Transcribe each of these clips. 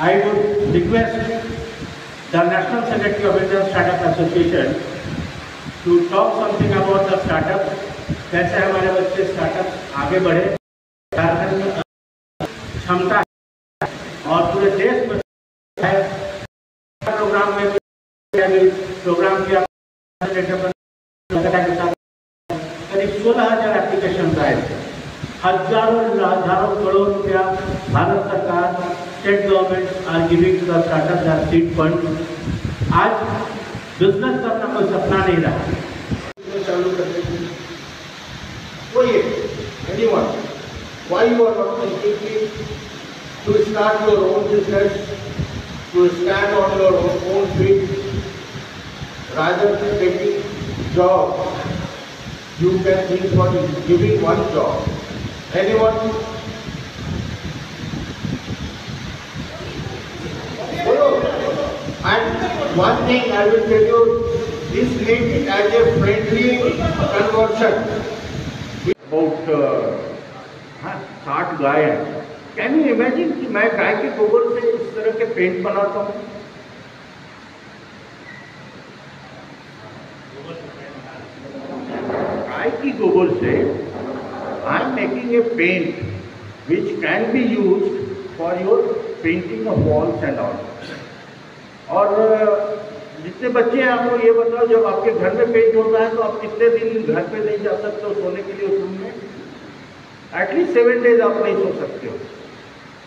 I would request the National Secretary of Indian Startup Association to talk something about the startup, कैसे हमारे बच्चे startup आगे बढ़े, झारखंड में क्षमता है और पूरे देश में है। प्रोग्राम में प्रोग्राम किया करीब 16,000 एप्लीकेशन आए थे, हजारों करोड़ रुपया भारत सरकार, state government are giving to the startup the seed fund. आज बिजनेस करना कोई सपना नहीं रहा। चालू करने की कोई anyone, why you are not thinking to start your own business, to stand on your own feet, rather than taking job, you can think for giving one job. Anyone? And one thing I will tell you, this make it as a friendly conversion. About 60 गाय हैं। Can you imagine कि मैं गाय के गोबर से इस तरह के paint बनाता हूँ? गाय की गोबर से I am making a paint which can be used for your painting of walls and all. और जितने बच्चे हैं आपको ये बताओ, जब आपके घर में पेंट होता है तो आप कितने दिन घर पे नहीं जा सकते हो सोने के लिए उस रूम में? एटलीस्ट 7 डेज आप नहीं सो सकते हो।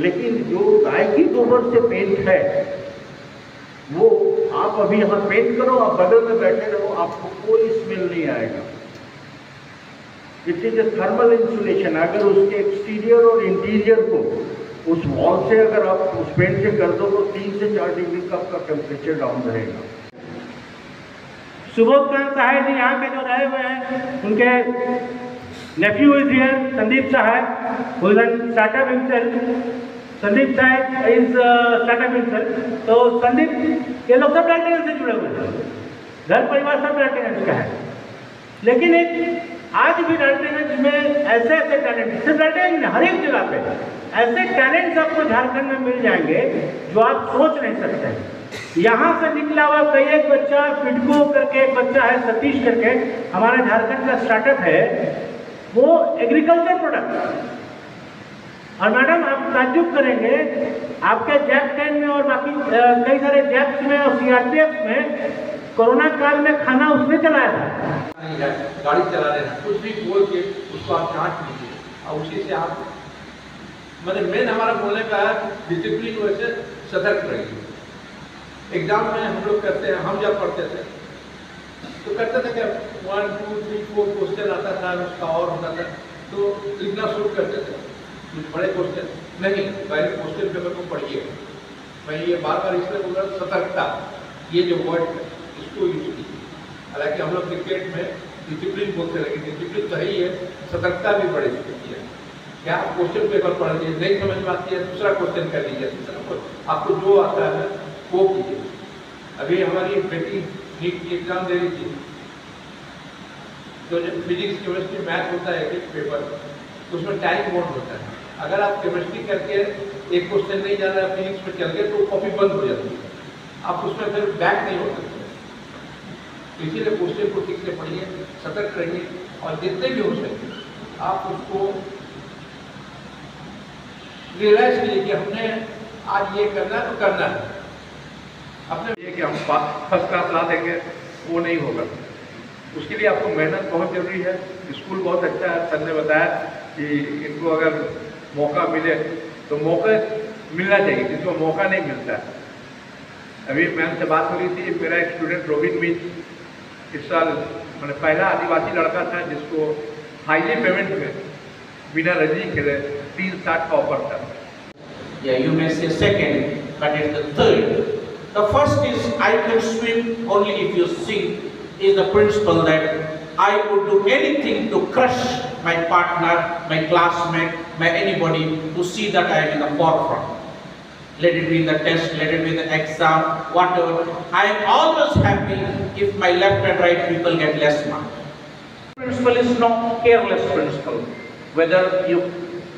लेकिन जो गाय की गोबर से पेंट है वो आप अभी यहाँ पेंट करो, आप बगल में बैठे रहो, आपको कोई स्मेल नहीं आएगा। It is a thermal insulation. अगर उसके एक्सटीरियर और इंटीरियर को उस वॉल से अगर आप उस पेंट से कर दो तो 3 से 4 डिग्री का आपका टेम्परेचर डाउन रहेगा। सुबोधकांत साहब जी यहाँ पे जो रहे हुए हैं, उनके नेफ्यू इज हियर, संदीप साहब, who is a startup himself. Sandeep साहब इज स्टार्टअप himself. तो संदीप, ये लोग सब डाल्टनगंज से जुड़े हुए हैं, घर परिवार सब डाल्टनगंज का है। लेकिन एक आज भी डाल्टनगंज में ऐसे टैलेंट, सिर्फ डाल्टनगंज में हर एक जगह पे ऐसे टैलेंट्स आपको झारखंड में मिल जाएंगे जो आप सोच नहीं सकते। यहाँ से निकला हुआ कई एक बच्चा, फिडको करके एक बच्चा है, सतीश करके, हमारे झारखंड का स्टार्टअप है, वो एग्रीकल्चर प्रोडक्ट। और मैडम आप ताज्जुब करेंगे, आपके जैप 10 में और बाकी कई सारे जैप्स में और सीआरपीएफ में कोरोना काल में खाना उसने चलाया था। गाड़ी चला रहे हैं, कुछ भी बोल के उसको आप जांच लीजिए और उसी से आप, मतलब मेन हमारा बोलने का डिसिप्लिन वैसे सतर्क रहिए। एग्जाम में हम लोग करते हैं, हम जब पढ़ते थे तो करते थे कि 1 2 3 4 क्वेश्चन आता था, उसका और होता था तो लिखना शुरू करते थे। कुछ बड़े क्वेश्चन नहीं, पहले क्वेश्चन पेपर को पढ़िए। मैं ये बार बार इसलिए बोल रहा हूँ, सतर्कता ये जो वर्ड है इसको यूज कीजिए। हालांकि हम लोग क्रिकेट में डिसिप्लिन बोलते हैं, लेकिन डिसिप्लिन तो ही है, सतर्कता भी बड़ी जरूरी है। क्या आप क्वेश्चन पेपर पढ़ लीजिए, नहीं समझ में आती है दूसरा क्वेश्चन कर लीजिए, आपको जो आता है वो कीजिए। अभी हमारी एक बेटी नीट की एग्जाम दे रही थी, तो जब फिजिक्स केमिस्ट्री मैथ होता है एक पेपर, तो उसमें टाइम मोड होता है। अगर आप केमिस्ट्री करके एक क्वेश्चन नहीं जाना है, फिजिक्स में चल गए तो कॉपी बंद हो जाती है, आप उसमें फिर बैक नहीं हो सकते। इसीलिए क्वेश्चन को ठीक से पढ़िए, सतर्क रहिए और जितने भी हो सके आप उसको रियलाइज कीजिए कि हमने आज ये करना है तो करना है। अपने ये कि हम फर्स्ट क्लास ला देंगे वो नहीं होगा, उसके लिए आपको मेहनत बहुत जरूरी है। स्कूल बहुत अच्छा है, सर ने बताया कि इनको अगर मौका मिले तो मौका मिलना चाहिए, जिसको मौका नहीं मिलता है। अभी मैम से बात हो रही थी, मेरा एक स्टूडेंट रोबिन मिंज इस साल मैंने पहला आदिवासी लड़का था जिसको हाईली पेमेंट में बिना रजी खेले 360 का ऑफर था। Yeah, you may say second, but it's the third. The first is I can swim only if you sink, is the principle that I would do anything to crush my partner, my classmate, my anybody to see that I am in the forefront. Let it be in the test, let it be in the exam, whatever. I am always happy if my left and right people get less marks. Principle is no careless principle. Whether you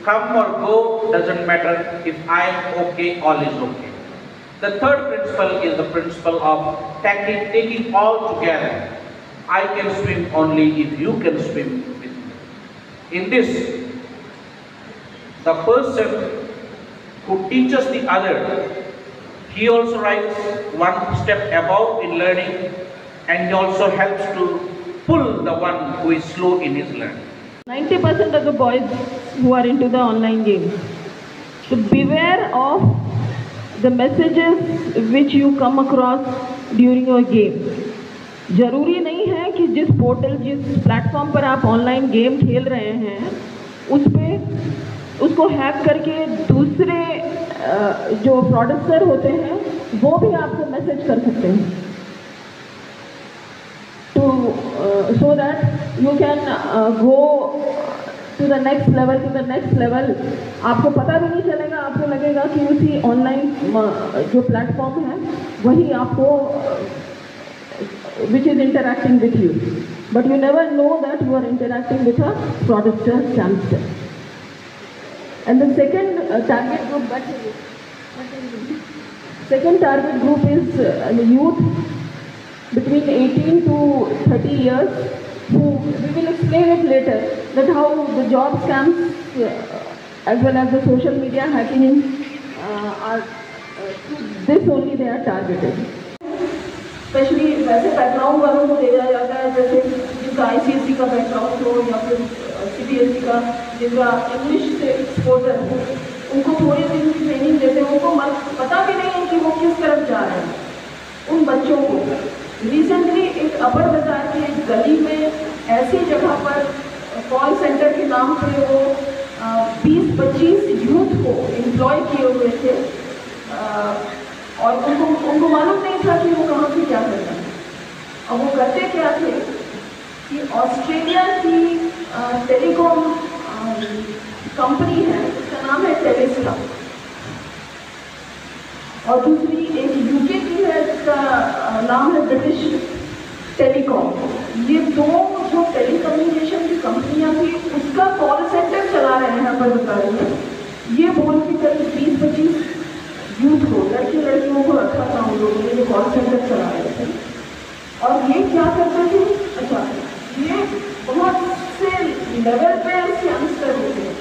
come or go doesn't matter. If I am okay, all is okay. The third principle is the principle of taking all together. I can swim only if you can swim with me. In this, the person who teaches the other, he also rises one step above in learning, and he also helps to pull the one who is slow in his learning. 90% of the boys who are into the online games, so beware of the messages which you come across during your game. जरूरी नहीं है कि जिस portal, जिस platform पर आप online game खेल रहे हैं उस पर उसको हैक करके दूसरे जो प्रोड्यूसर होते हैं वो भी आपको मैसेज कर सकते हैं to so that you can go to the next level. आपको पता भी नहीं चलेगा, आपको लगेगा कि उसी ऑनलाइन जो प्लेटफॉर्म है वही आपको which is interacting with you, but you never know that you are interacting with a fraudster, scamster. And the second target group is the youth between 18 to 30 years, who we will explain it later, that how the job scams as well as the social media hacking are this only they are targeted. Specially वैसे background वालों को दिया जाता है, जैसे जिनका ICSE का background हो या फिर CBSE का, जिनका इंग्लिश से एक्सपोजर हो, उनको थोड़ी दिन की ट्रेनिंग देते हैं, उनको पता भी नहीं है कि वो किस तरफ जा रहे हैं। उन बच्चों को रिसेंटली एक अपर बाजार की एक गली में ऐसी जगह पर कॉल सेंटर के नाम पे वो 20-25 यूथ को एम्प्लॉय किए हुए थे, और उनको मालूम नहीं था कि वो कहाँ से क्या करता है। और वो करते क्या थे कि ऑस्ट्रेलिया की टेलीकॉम कंपनी है, उसका नाम है टेलिस्टा, और दूसरी एक यूके की है जिसका नाम है ब्रिटिश टेलीकॉम। ये दो जो टेलीकम्युनिकेशन की कंपनियां थी उसका कॉल सेंटर चला रहे हैं पर बता रही है। ये बोल के करीब 20-25 यूथ को, लड़कियों को रखा था उन लोगों ने जो कॉल सेंटर चला रहे थे। और ये क्या करते थे, अच्छा ये बहुत से लेवल पे स्कैमस्टर होते हैं।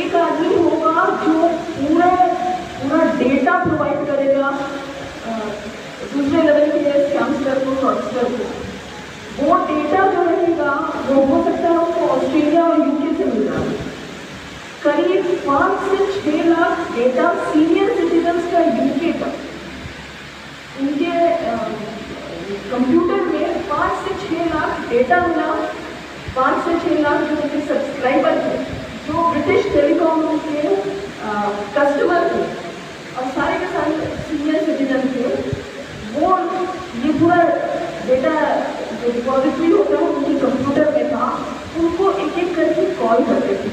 एक आदमी होगा जो पूरा डेटा प्रोवाइड करेगा दूसरे लेवल के स्कैमस्टर को, फ्रॉडस्टर को। वो डेटा जो रहेगा वो हो सकता है उसको ऑस्ट्रेलिया और यूके से मिल रहा है। करीब 5 से 6 लाख डेटा सीनियर सिटीजन्स का यूके का, उनके कंप्यूटर में 5 से 6 लाख डेटा मिला। 5 से 6 लाख जो उनके सब्सक्राइबर थे, जो ब्रिटिश टेलीकॉम के कस्टमर थे और सारे के सारे सीनियर सिटीजन थे, वो ये पूरा डेटा जो रिपॉजिटरी होता है उनके कंप्यूटर में था, उनको एक एक करके कॉल करते थे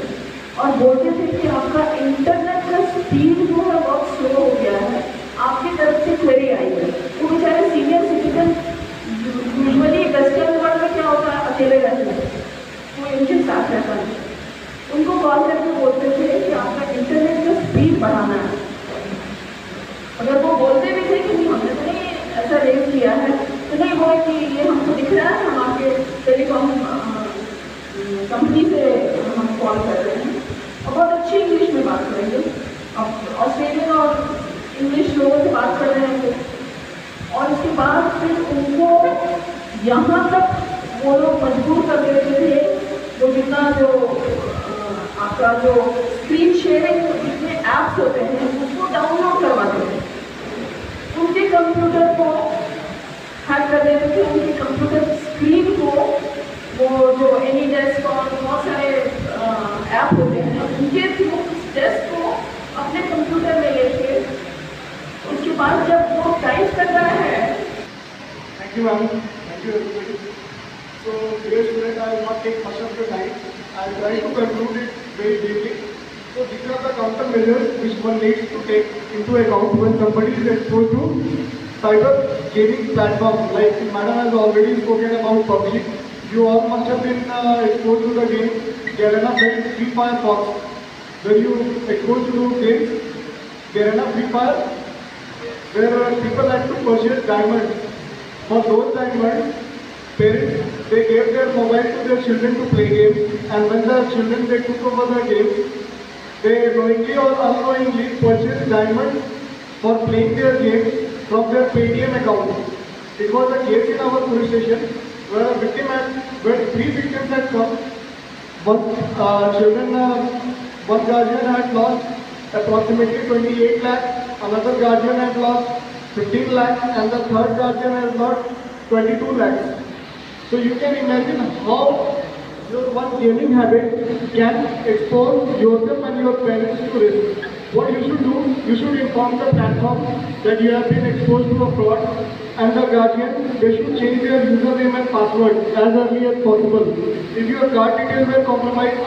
और बोलते थे कि आपका इंटरनेट का स्पीड जो है बहुत स्लो हो गया है, आपकी तरफ से क्वेरी आई है। वो बेचारे senior citizen usually western world में क्या होता है, अकेले रहते हैं, कोई उनके साथ रहता नहीं। उनको कॉल करके बोलते थे कि आपका इंटरनेट का स्पीड बढ़ाना है। अगर वो बोलते भी थे कि नहीं हमने तो नहीं ऐसा रेज किया है, तो नहीं वो कि ये हमको दिख रहा है, हम आपके टेलीकॉम कंपनी से हम कॉल कर रहे हैं और बहुत अच्छी इंग्लिश में बात करेंगे। अब ऑस्ट्रेलियन और इंग्लिश लोगों से बात कर रहे हैं और उसके बाद फिर उनको यहाँ तक वो लोग मजबूर कर देते थे, वो जितना जो आपका जो स्क्रीन शेयरिंग जितने ऐप्स होते हैं उसको डाउनलोड करवाते थे, उनके कंप्यूटर को हैक कर देते थे, उनके कंप्यूटर स्क्रीन को, वो जो एनी डेस्क और बहुत सारे ऐप होते हैं उनके थ्रू उस डेस्क को अपने कंप्यूटर में लेके उसके बाद जब वो टाइप कर रहा है। Thank you, ma'am. Thank you, everybody. So, dear student, I will not take much of your time. I will try to conclude it very briefly. So, these are the countermeasures which one needs to take into account when somebody is exposed to cyber gaming platforms. Like Madam has already spoken about PUBG. You all must have been exposed to the game Garena Free Fire Fox. When you exposed to games Garena Free Fire where people had to purchase diamonds. For those diamonds, parents, they gave their mobile to their children to play games, and when the children, they took over the games, they knowingly or unknowingly purchased diamonds for playing their games from their Paytm account. It was a case in our police station where where 3 victims had come. One guardian had lost approximately 28 lakhs, another guardian had lost 15 lakhs, and the third guardian has lost 22 lakhs. So you can imagine how your one gaming habit can expose yourself and your parents to risk. What you should do, you should inform the platform that you have been exposed to a fraud, and the guardian, they should change their username and password as early as possible. If your card details were compromised,